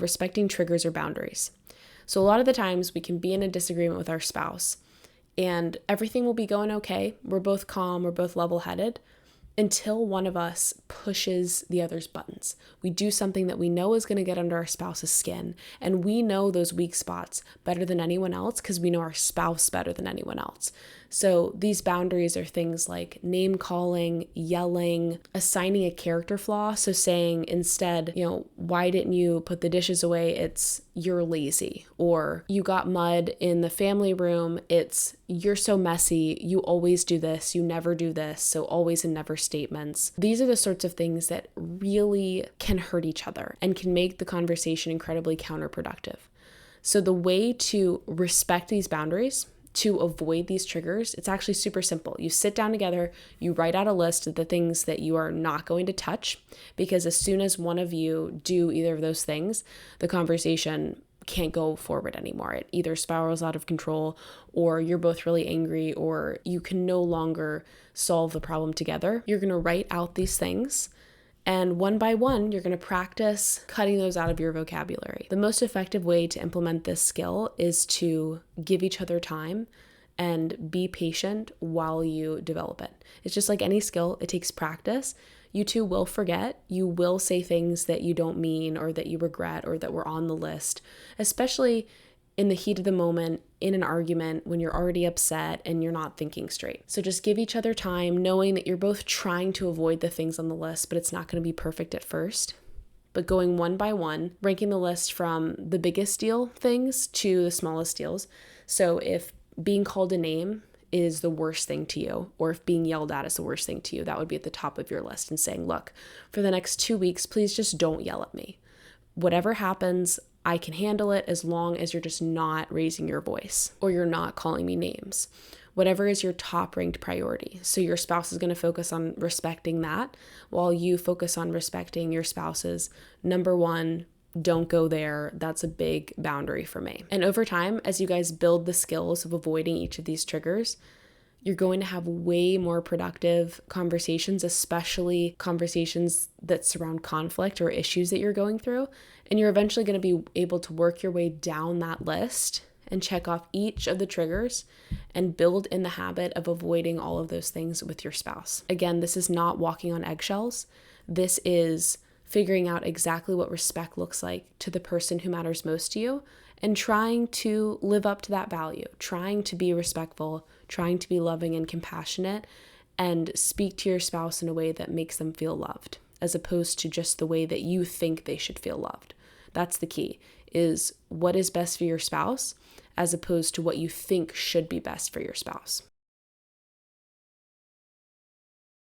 respecting triggers or boundaries. So a lot of the times we can be in a disagreement with our spouse and everything will be going okay. We're both calm, we're both level-headed until one of us pushes the other's buttons. We do something that we know is going to get under our spouse's skin, and we know those weak spots better than anyone else because we know our spouse better than anyone else. So these boundaries are things like name calling, yelling, assigning a character flaw. So saying instead, why didn't you put the dishes away? It's you're lazy. Or you got mud in the family room. It's you're so messy. You always do this. You never do this. So always and never statements. These are the sorts of things that really can hurt each other and can make the conversation incredibly counterproductive. So the way to respect these boundaries, to avoid these triggers, it's actually super simple. You sit down together, you write out a list of the things that you are not going to touch, because as soon as one of you do either of those things, the conversation can't go forward anymore. It either spirals out of control, or you're both really angry, or you can no longer solve the problem together. You're going to write out these things, and one by one, you're going to practice cutting those out of your vocabulary. The most effective way to implement this skill is to give each other time and be patient while you develop it. It's just like any skill, it takes practice. You two will forget. You will say things that you don't mean or that you regret or that were on the list, especially in the heat of the moment, in an argument, when you're already upset and you're not thinking straight. So just give each other time, knowing that you're both trying to avoid the things on the list, but it's not going to be perfect at first. But going one by one, ranking the list from the biggest deal things to the smallest deals. So if being called a name is the worst thing to you, or if being yelled at is the worst thing to you, that would be at the top of your list, and saying, look, for the next 2 weeks, please just don't yell at me. Whatever happens, I can handle it as long as you're just not raising your voice or you're not calling me names. Whatever is your top ranked priority. So your spouse is going to focus on respecting that while you focus on respecting your spouse's number one, don't go there. That's a big boundary for me. And over time, as you guys build the skills of avoiding each of these triggers, you're going to have way more productive conversations, especially conversations that surround conflict or issues that you're going through. And you're eventually going to be able to work your way down that list and check off each of the triggers and build in the habit of avoiding all of those things with your spouse. Again, this is not walking on eggshells. This is figuring out exactly what respect looks like to the person who matters most to you and trying to live up to that value, trying to be respectful, trying to be loving and compassionate, and speak to your spouse in a way that makes them feel loved, as opposed to just the way that you think they should feel loved. That's the key, is what is best for your spouse, as opposed to what you think should be best for your spouse.